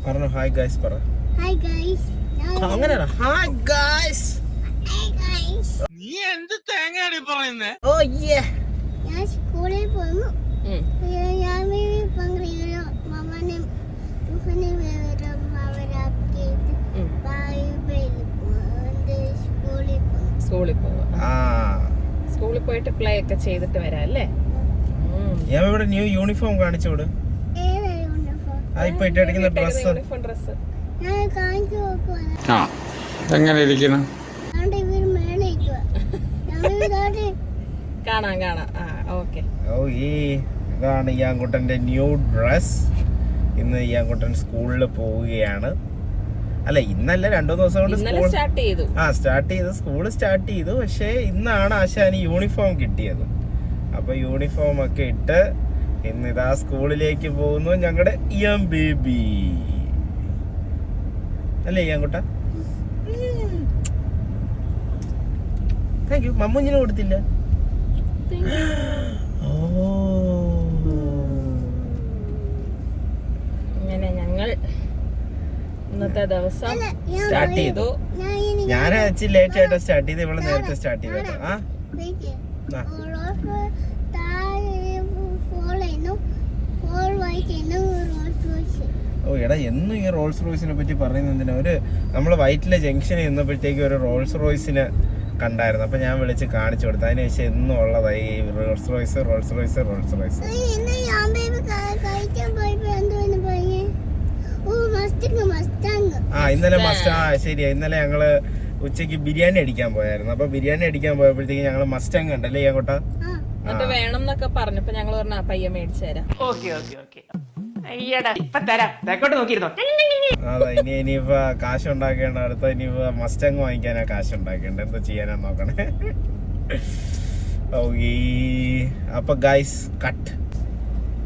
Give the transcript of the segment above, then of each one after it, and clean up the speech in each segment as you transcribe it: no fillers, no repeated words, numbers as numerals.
പറഞ്ഞു hi guys പറ. Hi guys. അങ്ങനെയാ ഹായ് ഗൈസ്. നീ എന്ത് തേങ്ങയാണ് പറയുന്നേ? ഓ യേ. ഞാൻ സ്കൂളിൽ പോന്നു. ഞാൻ പങ്കെടുക്കുന്നു. മമ്മനെ തുഹനെ വേറെ അവരാക്കിയിട്ട് സ്കൂളിൽ പോവാ. സ്കൂളിൽ പോയിട്ട് പ്ലേ ഒക്കെ ചെയ്തിട്ട് വരാം അല്ലേ? ഞാൻ ഇവിടെ ന്യൂ യൂണിഫോം കാണിച്ചു വിട്. ഇപ്പൊ ഇട്ടടിക്കുന്ന ഡ്രസ് ഞാൻ കാണിച്ചു നോക്കുവാ. എങ്ങനെ ഇരിക്കുന്നു? കാണാം കാണാം. ഓക്കെ. ഓ ഇതാണ് ഈ ആൺകുട്ടന്റെ ന്യൂ ഡ്രസ്. ഇന്ന് ഈ ആൺകുട്ടൻ സ്കൂളിൽ പോവുകയാണ്. അല്ല ഇന്നല്ല, 2 ദിവസം കൊണ്ട് സ്റ്റാർട്ട് ചെയ്തു. സ്കൂൾ സ്റ്റാർട്ട് ചെയ്തു. പക്ഷെ ഇന്നാണ് ആശാന് യൂണിഫോം കിട്ടിയത്. അപ്പൊ യൂണിഫോം ഒക്കെ ഇട്ട് ഇന്നിതാ സ്കൂളിലേക്ക് പോകുന്നു ഞങ്ങളുടെ യം ബേബി. അല്ലേ യാങ്കുട്ട? Thank you. മമ്മൂഞ്ഞിന് കൊടുത്തില്ല. അങ്ങനെ ഞങ്ങൾ ഇന്നത്തെ ദിവസം സ്റ്റാർട്ട് ചെയ്തു. ഞാൻ ലേറ്റ് ആയിട്ട് സ്റ്റാർട്ട് ചെയ്ത്, ഇവിടെ നേരത്തെ സ്റ്റാർട്ട് ചെയ്തോ. ഓ എടാ, എന്നും ഈ റോൾസ് റോയ്സിനെ പറ്റി പറയുന്നത് എന്തിനാ? നമ്മള് വൈറ്റിലെ ജംഗ്ഷനിൽ നിന്നപ്പോഴത്തേക്ക് ഒരു റോൾസ് റോയ്സിന് കണ്ടായിരുന്നു. അപ്പൊ ഞാൻ വിളിച്ച് കാണിച്ചു കൊടുത്തു. അതിനുശേഷം എന്നും ഉള്ളതായി റോൾസ് റോയ്സ്. ഇന്നലെ ശരിയാ. ഇന്നലെ ഞങ്ങള് ഉച്ചക്ക് ബിരിയാണി അടിക്കാൻ പോയായിരുന്നു. അപ്പൊ ബിരിയാണി അടിക്കാൻ പോയപ്പോഴത്തേക്ക് ഞങ്ങള് മസ്റ്റാങ് കണ്ടല്ലേ അങ്ങോട്ടാ? എന്നിട്ട് വേണം എന്നൊക്കെ പറഞ്ഞപ്പോ ഞങ്ങൾ പറഞ്ഞ പയ്യ മേടിച്ചു തരാം. അതാ ഇനിയിപ്പോ കാശ് ഉണ്ടാക്കേണ്ട. അടുത്ത ഇനിയിപ്പോ മസ്റ്റങ് വാങ്ങിക്കാനാ കാശ് ഉണ്ടാക്കേണ്ട. എന്താ ചെയ്യാനാ നോക്കണേ. അപ്പൊ guys cut.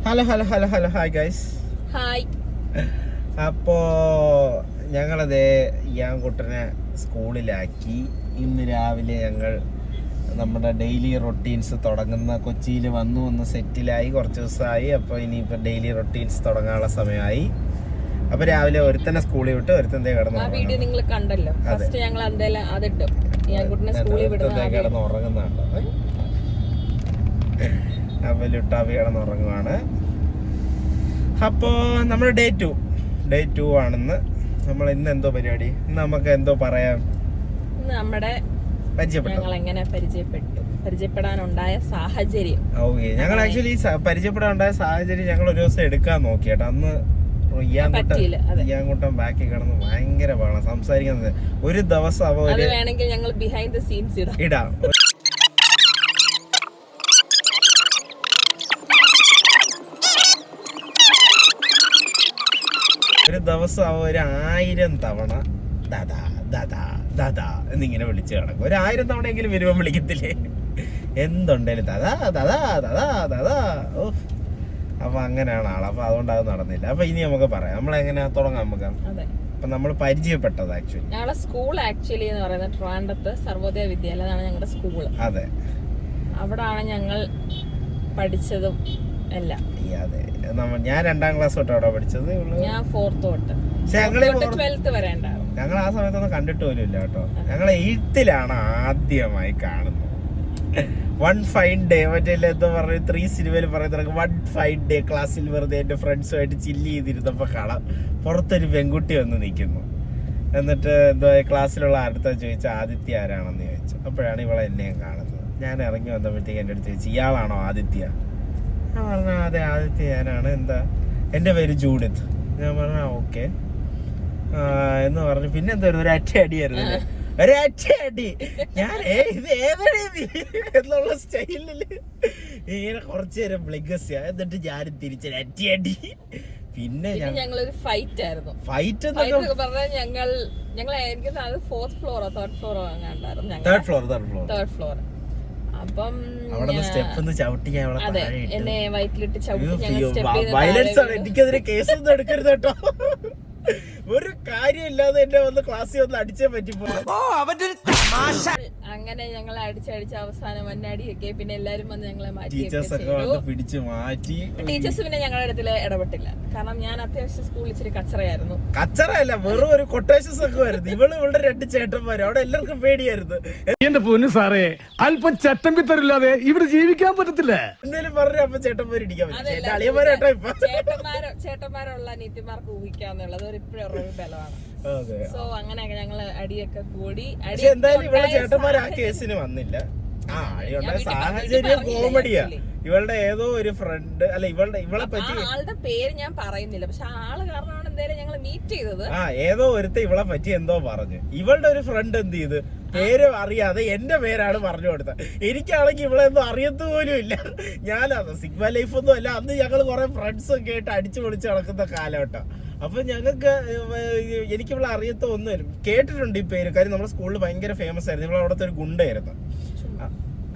Hello hi guys. Hi. അപ്പോ ഞങ്ങളതേ ഈ ആൺകുട്ടനെ സ്കൂളിലാക്കി. ഇന്ന് രാവിലെ ഞങ്ങൾ നമ്മുടെ ഡെയിലി റൊട്ടീൻസ് തുടങ്ങുന്ന കൊച്ചിയിൽ വന്നു, ഒന്ന് സെറ്റിലായി, കുറച്ച് ദിവസമായി. അപ്പോൾ ഇനിയിപ്പോൾ ഡെയിലി റൊട്ടീൻസ് തുടങ്ങാനുള്ള സമയമായി. അപ്പോൾ രാവിലെ ഒരുത്തനെ സ്കൂളിൽ വിട്ട് ഒരുത്തൻ്റെ കിടന്ന് വീഡിയോ നിങ്ങൾ കണ്ടല്ലോ. ഫസ്റ്റ് ഞങ്ങൾ കിടന്ന് ഉറങ്ങുന്നുണ്ട്. അപ്പോൾ ലുട്ടാവി കിടന്ന് ഉറങ്ങുവാണ്. അപ്പോൾ നമ്മൾ ഡേ 2 ആണെന്ന്. നമ്മൾ ഇന്ന് എന്തോ പരിപാടി? ഇന്ന് നമുക്ക് എന്തോ പറയാം. നമ്മുടെ ഞങ്ങൾ എങ്ങനെ പരിചയപ്പെടാനുണ്ടായ സാഹചര്യം. ഓക്കെ, ഞങ്ങൾ ആക്ച്വലി പരിചയപ്പെടാനുണ്ടായ സാഹചര്യം ഞങ്ങൾ ഒരു ദിവസം എടുക്കാൻ നോക്കിയേട്ടോ. അന്ന് ഇയാങ്കൂട്ടം ബാക്കിൽ കിടന്ന് ഭയങ്കര പാടാണ് സംസാരിക്കുന്നത്. ഒരു ദിവസം വേണമെങ്കിൽ ഞങ്ങൾ ബിഹൈൻഡ് ദ സീൻസ് ഇടാം. ഒരു ദിവസം 1000 തവണ ദാദാ ദാദാ ദാദാ എന്നിങ്ങനെ വിളിച്ചു കിടക്കും. 1000 തവണയെങ്കിലും വരുമ്പോ വിളിക്കത്തില്ലേ? എന്തുണ്ടേലും ദാദാ ദാദാ ദാദാ ദാദാ. ഓ, അപ്പൊ അങ്ങനെയാണ് ആൾ. അപ്പൊ അതുകൊണ്ട് അത് നടന്നില്ല. അപ്പൊ ഇനി നമുക്ക് പറയാം നമ്മളെങ്ങനെ തുടങ്ങാം. നമുക്ക് അപ്പൊ നമ്മൾ പരിചയപ്പെട്ടത് ഞങ്ങളുടെ സ്കൂൾ ആക്ച്വലി എന്ന് പറയുന്നത് ട്രിവാൻഡ്രത്ത് സർവോദയ വിദ്യാലയമാണ് ഞങ്ങളുടെ സ്കൂള്. അതെ, അവിടാണ് ഞങ്ങൾ പഠിച്ചതും എല്ലാം. അതെ, ഞാൻ 2ാം ക്ലാസ് തൊട്ട് അവിടെ പഠിച്ചത്. ഞാൻ 4th തൊട്ട് 12th വരെ ഉണ്ടാവും. ഞങ്ങൾ ആ സമയത്തൊന്നും കണ്ടിട്ട് പോലും ഇല്ല കേട്ടോ. ഞങ്ങൾ 8th ആദ്യമായി കാണുന്നത്. 1 fine day മറ്റേ എന്താ പറയുക, 3 സിനിമയിൽ പറയുന്ന 1 fine day ക്ലാസ്സിൽ വെറുതെ എന്റെ ഫ്രണ്ട്സുമായിട്ട് ചില്ല് ചെയ്തിരുന്നപ്പോ കാണാം പുറത്തൊരു പെൺകുട്ടി വന്ന് നിൽക്കുന്നു. എന്നിട്ട് എന്തോ ക്ലാസ്സിലുള്ള അടുത്ത ചോദിച്ചാൽ ആദിത്യ ആരാണെന്ന് ചോദിച്ചു. അപ്പോഴാണ് ഇവളെ എന്നെയും കാണുന്നത്. ഞാൻ ഇറങ്ങി വന്നപ്പോഴത്തേക്ക് എൻ്റെ അടുത്ത് ചോദിച്ചു, ഇയാളാണോ ആദിത്യ? ഞാൻ പറഞ്ഞ അതെ ആദിത്യ ഞാനാണ്. എന്താ? എൻ്റെ പേര് ജൂഡിത്ത്. ഞാൻ പറഞ്ഞ ഓക്കെ എന്ന് പറഞ്ഞു. പിന്നെ എന്താ ഒരു അറ്റയടിയായിരുന്നു, ഒരടി. ഞാൻ ഇത് ഏതടി എന്നുള്ള സ്റ്റൈലില് ഇങ്ങനെ കുറച്ചു നേരം ബ്ലിഗസ്. എന്നിട്ട് ഞാൻ തിരിച്ചൊരു അറ്റയടി. പിന്നെ ഞങ്ങളൊരു ഫൈറ്റ് ആയിരുന്നു. ഫൈറ്റ് പറഞ്ഞാൽ ഞങ്ങൾ എനിക്ക് 4th fluoro 3rd fluoro അങ്ങാണ്ടായിരുന്നു. 3rd floor. അപ്പം അതെ, എന്നെ വയറ്റിലിട്ട് ചവിട്ടി. വയലൻസ് ആണ്. എനിക്കെതിരെ കേസൊന്നും എടുക്കരുത് കേട്ടോ. ഒരു കാര്യമില്ലാതെ എന്നെ വന്ന് ക്ലാസ്സിൽ വന്ന് അടിച്ചേ പറ്റിപ്പോ. അങ്ങനെ ഞങ്ങൾ അടിച്ചടിച്ച് അവസാനം വന്നടിയൊക്കെ പിന്നെ എല്ലാരും വന്ന് ഞങ്ങളെ ടീച്ചേഴ്സ് ഒക്കെ മാറ്റി വന്ന് പിടിച്ചു മാറ്റി. ടീച്ചേഴ്സ് പിന്നെ ഞങ്ങളുടെ അടുത്തിൽ ഇടപെട്ടില്ല. കാരണം ഞാൻ അത്യാവശ്യം സ്കൂളിൽ ഇച്ചിരി കച്ചറയായിരുന്നു. കച്ചറയല്ല, വെറും ഒരു കൊട്ടേഷൻസ് ഒക്കെ വരുന്നു. ഇവളുടെ 2 ചേട്ടന്മാരും അവിടെ എല്ലാവർക്കും പേടിയായിരുന്നു. എന്റെ പൊന്നു സാറേ, അല്പം ചട്ടം പിത്തരില്ലാതെ ഇവിടെ ജീവിക്കാൻ പറ്റത്തില്ല. എന്തേലും പറഞ്ഞ അപ്പൊ ചേട്ടന്മാർ ഇടിക്കാൻ പറ്റും. അളിയന്മാരേട്ടോ ഇപ്പൊ ചേട്ടന്മാരുള്ള നീതിമാർക്ക് ഊഹിക്കാന്നുള്ളത് ഇപ്പോഴും ഒരു ബലമാണ്. സോ അങ്ങനെയൊക്കെ ഞങ്ങള് അടിയൊക്കെ കൂടി. പക്ഷെ എന്തായാലും ഇവിടെ ചേട്ടന്മാർ ആ കേസിന് വന്നില്ല. ആ അടിയുണ്ടായ സാഹചര്യം കോമഡിയാ. ഇവളുടെ ഏതോ ഒരു ഫ്രണ്ട് അല്ല ഇവളെ പറ്റി ആളുടെ പേര് ഞാൻ പറയുന്നില്ല, പക്ഷെ ആള് കാരണമാണ് എന്തായാലും ഞങ്ങൾ മീറ്റ് ചെയ്തത്. ആ ഏതോ ഒരുത്ത ഇവളെ പറ്റി എന്തോ പറഞ്ഞു. ഇവളുടെ ഒരു ഫ്രണ്ട് എന്ത് ചെയ്ത് പേര് അറിയാതെ എന്റെ പേരാണ് പറഞ്ഞു കൊടുത്തത്. എനിക്കാണെങ്കിൽ ഇവിടെ ഒന്നും അറിയത്ത് പോലും ഇല്ല. ഞാനത് സിഗ്മ ലൈഫ് ഒന്നും അല്ല. അന്ന് ഞങ്ങൾ കുറെ ഫ്രണ്ട്സ് ഒക്കെ ആയിട്ട് അടിച്ചു പൊളിച്ച് നടക്കുന്ന കാലഘട്ടം. അപ്പൊ ഞങ്ങൾക്ക് എനിക്ക് ഇവിടെ അറിയത്ത ഒന്നും കേട്ടിട്ടുണ്ട് ഈ പേര്. കാര്യം നമ്മുടെ സ്കൂളിൽ ഭയങ്കര ഫേമസ് ആയിരുന്നു. ഇവിടെ അവിടുത്തെ ഒരു ഗുണ്ടായിരുന്നു.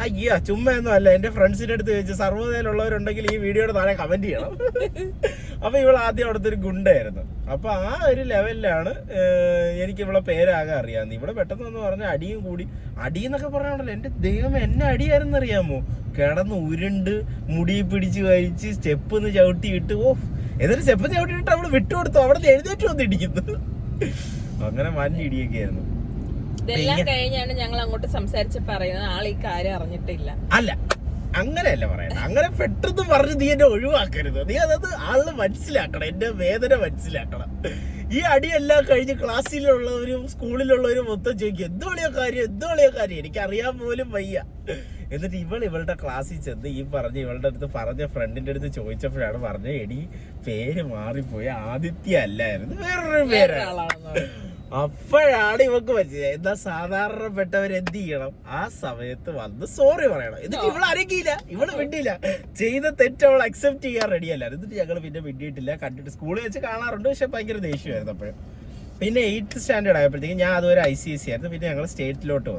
അയ്യോ ചുമ്മാ ഒന്നും അല്ല. എന്റെ ഫ്രണ്ട്സിന്റെ അടുത്ത് ചോദിച്ചു സർവ്വതയിലുള്ളവരുണ്ടെങ്കിൽ ഈ വീഡിയോയുടെ താഴെ കമന്റ് ചെയ്യണം. അപ്പൊ ഇവൾ ആദ്യം അവിടുത്തെ ഒരു ഗുണ്ടായിരുന്നു. അപ്പൊ ആ ഒരു ലെവലിലാണ് എനിക്ക് ഇവിടെ പേരാകെ അറിയാവുന്നത്. ഇവിടെ പെട്ടെന്ന് എന്ന് പറഞ്ഞാൽ അടിയും കൂടി. അടിയെന്നൊക്കെ പറഞ്ഞാണല്ലോ എന്റെ ദൈവം എന്നെ അടിയായിരുന്നു അറിയാമോ. കിടന്ന് ഉരുണ്ട് മുടി പിടിച്ച് കഴിച്ച് സ്റ്റെപ്പ് ചവിട്ടിയിട്ട് എന്നിട്ട് സ്റ്റെപ്പ് ചവിട്ടിയിട്ട് അവള് വിട്ടുകൊടുത്തു. അവിടെ എഴുന്നേറ്റ് വന്ന് ഇടിക്കുന്നു. അങ്ങനെ മഞ്ഞ ഇടിയൊക്കെ ആയിരുന്നു. ഇതെല്ലാം കഴിഞ്ഞാണ് ഞങ്ങൾ അങ്ങോട്ട് സംസാരിച്ച് പറയുന്നത് ആൾ ഈ കാര്യം അറിഞ്ഞിട്ടില്ല. അല്ല അങ്ങനെയല്ല പറയണം. അങ്ങനെ പെട്ടെന്ന് പറഞ്ഞ് നീ എന്നെ ഒഴിവാക്കരുത്. നീ അതത് ആളിന് മനസ്സിലാക്കണം. എന്റെ വേദന മനസ്സിലാക്കണം. ഈ അടിയെല്ലാം കഴിഞ്ഞ് ക്ലാസ്സിലുള്ളവരും സ്കൂളിലുള്ളവരും മൊത്തം ചോദിക്കും എന്ത് വലിയ കാര്യം എനിക്ക് അറിയാൻ പോലും വയ്യ. എന്നിട്ട് ഇവളുടെ ക്ലാസ്സിൽ ചെന്ന് ഇവളുടെ അടുത്ത് പറഞ്ഞ ഫ്രണ്ടിന്റെ അടുത്ത് ചോദിച്ചപ്പോഴാണ് പറഞ്ഞത് എടി പേര് മാറിപ്പോയി, ആദിത്യ അല്ലായിരുന്നു, വേറൊരു പേരാണ്. അപ്പോഴാണ് ഇവക്ക് പറ്റിയത്. എന്താ സാധാരണപ്പെട്ടവർ എന്ത് ചെയ്യണം, ആ സമയത്ത് വന്ന് സോറി പറയണം. എന്നിട്ട് ഇവള് അറിയില്ല, ഇവള് വിട്ടില്ല. ചെയ്ത തെറ്റ് അവൾ അക്സെപ്റ്റ് ചെയ്യാൻ റെഡിയല്ല. എന്നിട്ട് ഞങ്ങൾ പിന്നെ വിട്ടിട്ടില്ല. കണ്ടിട്ട് സ്കൂളിൽ വെച്ച് കാണാറുണ്ട്, പക്ഷെ ഭയങ്കര ദേഷ്യമായിരുന്നു അപ്പോഴും. പിന്നെ 8th സ്റ്റാൻഡേർഡ് ആയപ്പോഴത്തേക്കും ഞാൻ അതുവരെ ICSE ആയിരുന്നു. പിന്നെ ഞങ്ങൾ സ്റ്റേറ്റിലോട്ട്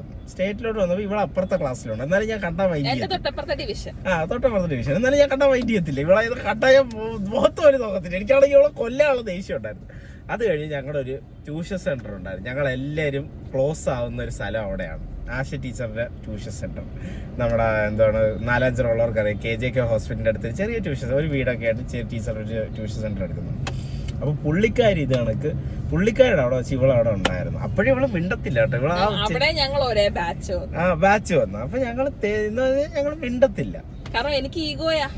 വന്നപ്പോൾ ഇവളെ അപ്പുറത്തെ ക്ലാസ്സിലുണ്ട്. എന്നാലും ഞാൻ കണ്ടാൽ മൈൻഡ് തൊട്ടപ്പുറത്തെ ഡിവിഷൻ. എന്നാലും ഞാൻ കണ്ടാൽ മൈൻഡ് ചെയ്യത്തില്ല. ഇവളെ ഇത് കണ്ടാൽ മുഖത്ത് ഒരു നോക്കത്തില്ല. എനിക്കാണെങ്കിൽ ഇവളെ കൊല്ലാനുള്ള ദേഷ്യം ഉണ്ടായിരുന്നു. അത് കഴിഞ്ഞ് ഞങ്ങളുടെ ഒരു ട്യൂഷൻ സെന്റർ ഉണ്ടായിരുന്നു. ഞങ്ങളെല്ലാവരും ക്ലോസ് ആവുന്ന ഒരു സ്ഥലം അവിടെയാണ്. ആശ ടീച്ചറിന്റെ ട്യൂഷൻ സെന്റർ. നമ്മുടെ എന്താണ് 4-5 ഉള്ളവർക്കറിയാം. KJK ഹോസ്പിറ്റലിന്റെ അടുത്ത് ചെറിയ ട്യൂഷൻ, ഒരു വീടൊക്കെ ആയിട്ട് ടീച്ചർ ഒരു ട്യൂഷൻ സെന്റർ എടുക്കുന്നു. അപ്പൊ പുള്ളിക്കാരി ഇത് കണക്ക് പുള്ളിക്കാരുടെ അവിടെ വെച്ച് ഇവളവിടെ ഉണ്ടായിരുന്നു. അപ്പോഴും ഇവള് മിണ്ടത്തില്ല കേട്ടോ. ബാച്ച് വന്നു. അപ്പൊ ഞങ്ങൾ മിണ്ടത്തില്ല. കാരണം എനിക്ക് ഈഗോയാ.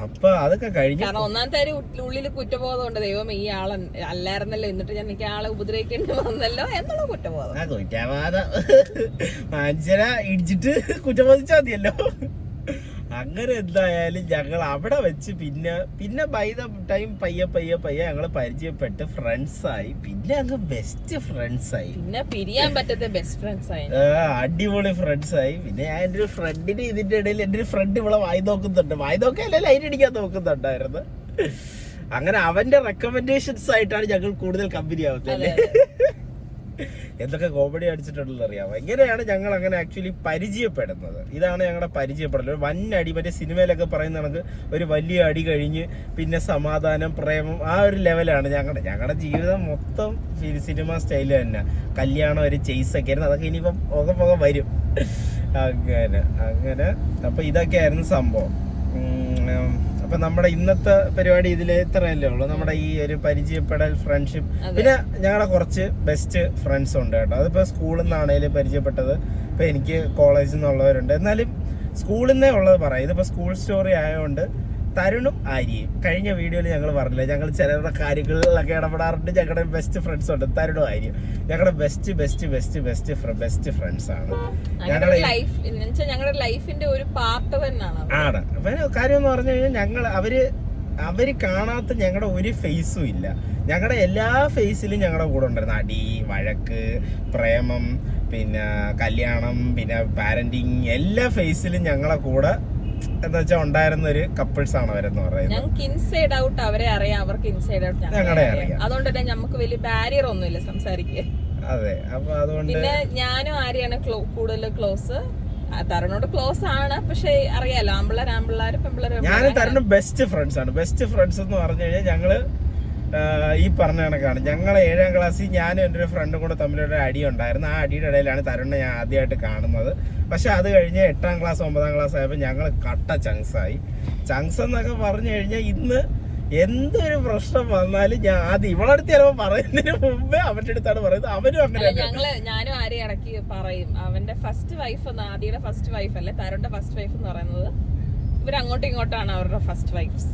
അപ്പൊ അതൊക്കെ കഴിഞ്ഞു. കാരണം ഒന്നാമത്തെ ഉള്ളിൽ കുറ്റബോധമുണ്ട്. ദൈവം ഈ ആളെ അല്ലായിരുന്നല്ലോ, എന്നിട്ട് ഞാൻ എനിക്ക് ആളെ ഉപദ്രവിക്കേണ്ടി വന്നല്ലോ എന്നുള്ള കുറ്റബോധം. കുറ്റബോധം മനുഷ്യനെ ഇടിച്ചിട്ട് കുറ്റബോധിച്ചാൽ മതിയല്ലോ. അങ്ങനെ എന്തായാലും ഞങ്ങൾ അവിടെ വെച്ച് പിന്നെ ബൈ ദ ടൈം പയ്യെ ഞങ്ങൾ പരിചയപ്പെട്ട് ഫ്രണ്ട്സായി. പിന്നെ അങ്ങ് ബെസ്റ്റ് ഫ്രണ്ട്സായി. പിന്നെ പിരിയാൻ പറ്റാത്ത ബെസ്റ്റ് ഫ്രണ്ട്സായി, അടിപൊളി ഫ്രണ്ട്സായി. പിന്നെ ഞാൻ എൻ്റെ ഒരു ഫ്രണ്ടിന് ഇതിന്റെ ഇടയിൽ എൻ്റെ ഒരു ഫ്രണ്ട് ഇവിടെ വായി നോക്കല്ല ലൈറ്റ് അടിക്കാൻ നോക്കുന്നുണ്ടായിരുന്നു. അങ്ങനെ അവന്റെ റെക്കമെൻഡേഷൻസ് ആയിട്ടാണ് ഞങ്ങൾ കൂടുതൽ കമ്പനി ആവുന്നത്. എന്തൊക്കെ കോമഡി അടിച്ചിട്ടുണ്ടെന്ന് അറിയാം. എങ്ങനെയാണ് ഞങ്ങൾ അങ്ങനെ ആക്ച്വലി പരിചയപ്പെടുന്നത്. ഇതാണ് ഞങ്ങളുടെ പരിചയപ്പെടൽ. ഒരു വൻ അടി, മറ്റേ സിനിമയിലൊക്കെ പറയുന്ന കണക്ക് ഒരു വലിയ അടി കഴിഞ്ഞ് പിന്നെ സമാധാനം, പ്രേമം, ആ ഒരു ലെവലാണ് ഞങ്ങളുടെ ജീവിതം മൊത്തം സിനിമ സ്റ്റൈല് തന്നെ. കല്യാണം ഒരു ചെയ്സൊക്കെ ആയിരുന്നു. അതൊക്കെ ഇനിയിപ്പം പോകെ വരും. അങ്ങനെ അപ്പൊ ഇതൊക്കെയായിരുന്നു സംഭവം. അപ്പൊ നമ്മുടെ ഇന്നത്തെ പരിപാടി ഇതിൽ ഇത്രയല്ലേ ഉള്ളൂ. നമ്മുടെ ഈ ഒരു പരിചയപ്പെടൽ, ഫ്രണ്ട്ഷിപ്പ്. പിന്നെ ഞങ്ങളുടെ കുറച്ച് ബെസ്റ്റ് ഫ്രണ്ട്സ് ഉണ്ട് കേട്ടോ. അതിപ്പോ സ്കൂളിൽ നിന്നാണേലും പരിചയപ്പെട്ടത്. ഇപ്പൊ എനിക്ക് കോളേജിൽ നിന്നുള്ളവരുണ്ട്. എന്നാലും സ്കൂളിൽ നിന്നേ ഉള്ളത് പറയാം. ഇതിപ്പോ സ്കൂൾ സ്റ്റോറി ആയതുകൊണ്ട് തരുണും ആര്യയും കഴിഞ്ഞ വീഡിയോയിൽ ഞങ്ങൾ പറഞ്ഞില്ല, ഞങ്ങൾ ചിലരുടെ കാര്യങ്ങളിലൊക്കെ ഇടപെടാറുണ്ട്. ഞങ്ങളുടെ ബെസ്റ്റ് ഫ്രണ്ട്സ് ഉണ്ട്, തരുണും ആര്യം. ഞങ്ങളുടെ ബെസ്റ്റ് ഫ്രണ്ട്സ് ആണ്. ഞങ്ങളുടെ ലൈഫിന്റെ ഒരു പാർട്ട് തന്നെയാണ്. അപ്പൊ കാര്യം എന്ന് പറഞ്ഞു കഴിഞ്ഞാൽ അവര് കാണാത്ത ഞങ്ങളുടെ ഒരു ഫേസും ഇല്ല. ഞങ്ങളുടെ എല്ലാ ഫേസിലും ഞങ്ങളുടെ കൂടെ ഉണ്ടായിരുന്നു. അടി, വഴക്ക്, പ്രേമം, പിന്നെ കല്യാണം, പിന്നെ പാരന്റിങ്, എല്ലാ ഫേസിലും ഞങ്ങളെ കൂടെ എന്താ വെച്ചാൽ ഉണ്ടായിരുന്ന ഒരു കപ്പിൾസ് ആണ് അവരെന്ന് പറയുന്നത്. ഞങ്ങൾക്ക് ഇൻസൈഡ് ഔട്ട് അവരെ അറിയാം, അവർക്ക് ഇൻസൈഡ് ഔട്ട് ഞങ്ങളെ അറിയാം. അതുകൊണ്ട് തന്നെ നമുക്ക് വലിയ ബാരിയർ ഒന്നുമില്ല സംസാരിക്കുക. അതെ. അപ്പൊ അതുകൊണ്ട് പിന്നെ ഞാനും ആര്യാണ് കൂടുതൽ ക്ലോസ്. തരുണോട് ക്ലോസ് ആണ്, പക്ഷെ അറിയാലോ, ആമ്പിള്ളേര് പെമ്പിള്ളേര്. ഞാനും തരുണും ബെസ്റ്റ് ഫ്രണ്ട്സ് ആണ്. ബെസ്റ്റ് ഫ്രണ്ട്സ് എന്ന് പറഞ്ഞു കഴിഞ്ഞാൽ ഞങ്ങള് ഈ പറഞ്ഞ കണക്കാണ്. ഞങ്ങളെ 7ാം ക്ലാസ്സിൽ ഞാനും എൻ്റെ ഒരു ഫ്രണ്ടും കൂടെ തമ്മിലൊരു അടി ഉണ്ടായിരുന്നു. ആ അടിയുടെ ഇടയിലാണ് തരുണിനെ ഞാൻ ആദ്യമായിട്ട് കാണുന്നത്. പക്ഷെ അത് കഴിഞ്ഞ് 8ാം ക്ലാസ് 9ാം ക്ലാസ് ആയപ്പോൾ ഞങ്ങൾ കട്ട ചങ്സായി. ചങ്സ് എന്നൊക്കെ പറഞ്ഞു കഴിഞ്ഞാൽ ഇന്ന് എന്തൊരു പ്രശ്നം വന്നാലും ഞാൻ ആദ്യം ഇവളടുത്ത് ചിലപ്പോൾ പറയുന്നതിന് മുമ്പേ അവന്റെ അടുത്താണ് പറയുന്നത്. അവനും അങ്ങനെ ഞാനും ആരെയും ഇടയ്ക്ക് പറയും അവന്റെ ഫസ്റ്റ് വൈഫ് ആദ്യയുടെ ഫസ്റ്റ് വൈഫ് അല്ലേ തരുണിന്റെ ഫസ്റ്റ് വൈഫ് എന്ന് പറയുന്നത്. ഇവരങ്ങോട്ടും ഇങ്ങോട്ടാണ് അവരുടെ ഫസ്റ്റ് വൈഫ്സ്.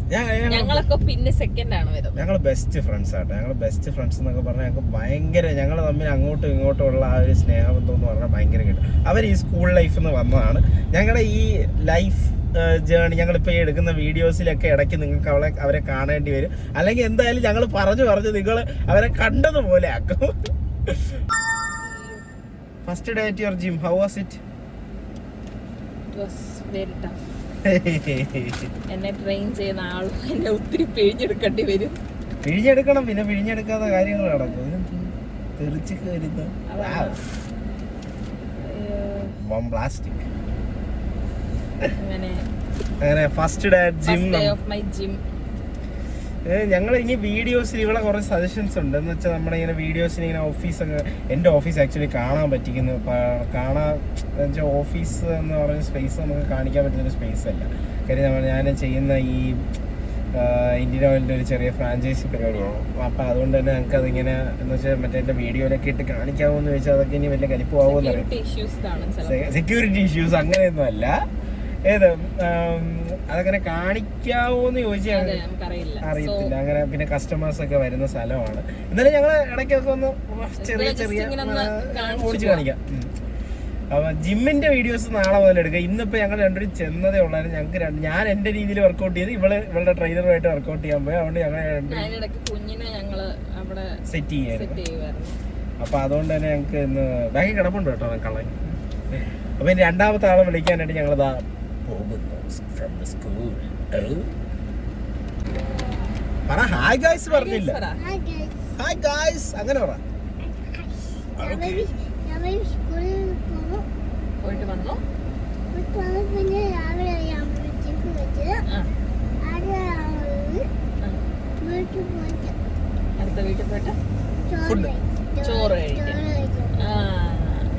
ഞങ്ങളൊക്കെ പിന്നെ സെക്കൻഡ് ആണ് വരുന്നത്. ഞങ്ങൾ ബെസ്റ്റ് ഫ്രണ്ട്സ് ആട്ടോ. ഞങ്ങൾ ബെസ്റ്റ് ഫ്രണ്ട്സ് എന്നൊക്കെ പറഞ്ഞാൽ ഞങ്ങൾക്ക് ഭയങ്കര ഞങ്ങൾ തമ്മിൽ അങ്ങോട്ടും ഇങ്ങോട്ടും ഉള്ള ആ ഒരു സ്നേഹബന്ധം എന്ന് പറഞ്ഞാൽ ഭയങ്കര കിട്ടും. അവർ ഈ സ്കൂൾ ലൈഫിൽ നിന്ന് വന്നതാണ്. ഞങ്ങളുടെ ഈ ലൈഫ് ജേണി ഞങ്ങളിപ്പോൾ ഈ എടുക്കുന്ന വീഡിയോസിലൊക്കെ ഇടയ്ക്ക് നിങ്ങൾക്ക് അവരെ കാണേണ്ടി വരും. അല്ലെങ്കിൽ എന്തായാലും ഞങ്ങൾ പറഞ്ഞു നിങ്ങൾ അവരെ കണ്ടതുപോലെ ആക്കും. First day at your gym, how was it? It was very tough. എന്നെ ട്രെയിൻ ചെയ്യുന്ന ആളും എന്നെ ഒത്തിരി പിഴിഞ്ഞെടുക്കേണ്ടി വരും. പിഴിഞ്ഞെടുക്കണം, പിന്നെ പിഴിഞ്ഞെടുക്കാത്ത കാര്യങ്ങൾ നടക്കും. തെറിച്ച് കയറുന്ന പ്ലാസ്റ്റിക്. അങ്ങനെ ഫസ്റ്റ് ഡേ ജിം. ഞങ്ങൾ ഇനി വീഡിയോസിൽ ഇവിടെ കുറേ സജഷൻസ് ഉണ്ട്. എന്ന് വെച്ചാൽ നമ്മുടെ ഇങ്ങനെ വീഡിയോസിന് ഇങ്ങനെ ഓഫീസൊക്കെ, എൻ്റെ ഓഫീസ് ആക്ച്വലി കാണാൻ പറ്റിക്കുന്നു. എന്ന് വെച്ചാൽ ഓഫീസ് എന്ന് പറയുന്ന സ്പേസ് നമുക്ക് കാണിക്കാൻ പറ്റുന്നൊരു സ്പേസ് അല്ല. കാര്യം ഞാൻ ചെയ്യുന്ന ഈ ഇന്ത്യൻ ഓയിലിൻ്റെ ഒരു ചെറിയ ഫ്രാഞ്ചൈസി പരിപാടിയാണ്. അപ്പോൾ അതുകൊണ്ട് തന്നെ ഞങ്ങൾക്ക് അതിങ്ങനെ എന്ന് വെച്ചാൽ മറ്റേ എൻ്റെ വീഡിയോയിലൊക്കെ ഇട്ട് കാണിക്കാമോ എന്ന് ചോദിച്ചാൽ അതൊക്കെ ഇനി വലിയ കലിപ്പ് ആവുമെന്ന് അറിയാം. സെക്യൂരിറ്റി ഇഷ്യൂസ് അങ്ങനെയൊന്നും അല്ല. അതങ്ങനെ കാണിക്കാവോന്ന് ചോദിച്ചാൽ അറിയത്തില്ല. അങ്ങനെ പിന്നെ കസ്റ്റമേഴ്സ് ഒക്കെ വരുന്ന സ്ഥലമാണ്. എന്നാലും ഞങ്ങൾ ഇടയ്ക്കൊക്കെ ഒന്ന് ചെറിയ ഓടിച്ച് കാണിക്കാം. അപ്പൊ ജിമ്മിന്റെ വീഡിയോസ് നാളെ മുതൽ എടുക്കുക. ഇന്നിപ്പോ ഞങ്ങൾ രണ്ടുപേരും ചെന്നതേ ഉള്ളായിരുന്നു. ഞങ്ങൾക്ക് ഞാൻ എന്റെ രീതിയിൽ വർക്കൗട്ട് ചെയ്ത് ഇവളുടെ ട്രെയിനറുമായിട്ട് വർക്കൗട്ട് ചെയ്യാൻ പോയി. അതുകൊണ്ട് ഞങ്ങൾ സെറ്റ് ചെയ്യായിരുന്നു. അപ്പൊ അതുകൊണ്ട് തന്നെ ഞങ്ങൾക്ക് ഇന്ന് ബാക്കി കിടപ്പുണ്ട് കേട്ടോ കള്ളൻ. അപ്പൊ ഇനി രണ്ടാമത്തെ ആളെ വിളിക്കാനായിട്ട് ഞങ്ങളിതാ പോകുന്നു. പറ ഹായ് ഗായ്സ് പറഞ്ഞില്ല. ഹായ് ഗായ്സ് അങ്ങനെ പറ. പോയിട്ട് വന്നു. പിന്നെ രാവിലെ അടുത്ത വീട്ടിൽ പോയിട്ട് ചോറ് കഴിക്കും.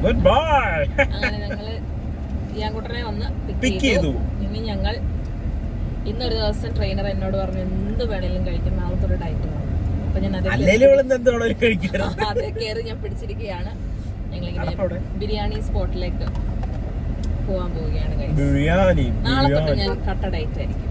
Good bye. അങ്ങനെ ഞങ്ങള് ഇയാങ്കുട്ടനെ വന്ന് പിക്ക് ചെയ്തു. ഇനി ഞങ്ങൾ ഇന്നൊരു ദിവസം ട്രെയിനർ എന്നോട് പറഞ്ഞു എന്ത് വേണേലും കഴിക്കുന്ന ആൾക്കൊരു ഡയറ്റ് വേണം. അപ്പൊ ഞാൻ അതേ കയറി ഞാൻ പിടിച്ചിരിക്കുകയാണ്. ഞങ്ങളിങ്ങനെ ബിരിയാണി സ്പോട്ടിലേക്ക് പോവാൻ പോവുകയാണ്. നാളെ തൊട്ട് ഞാൻ കട്ട ഡയറ്റ് ആയിരിക്കും.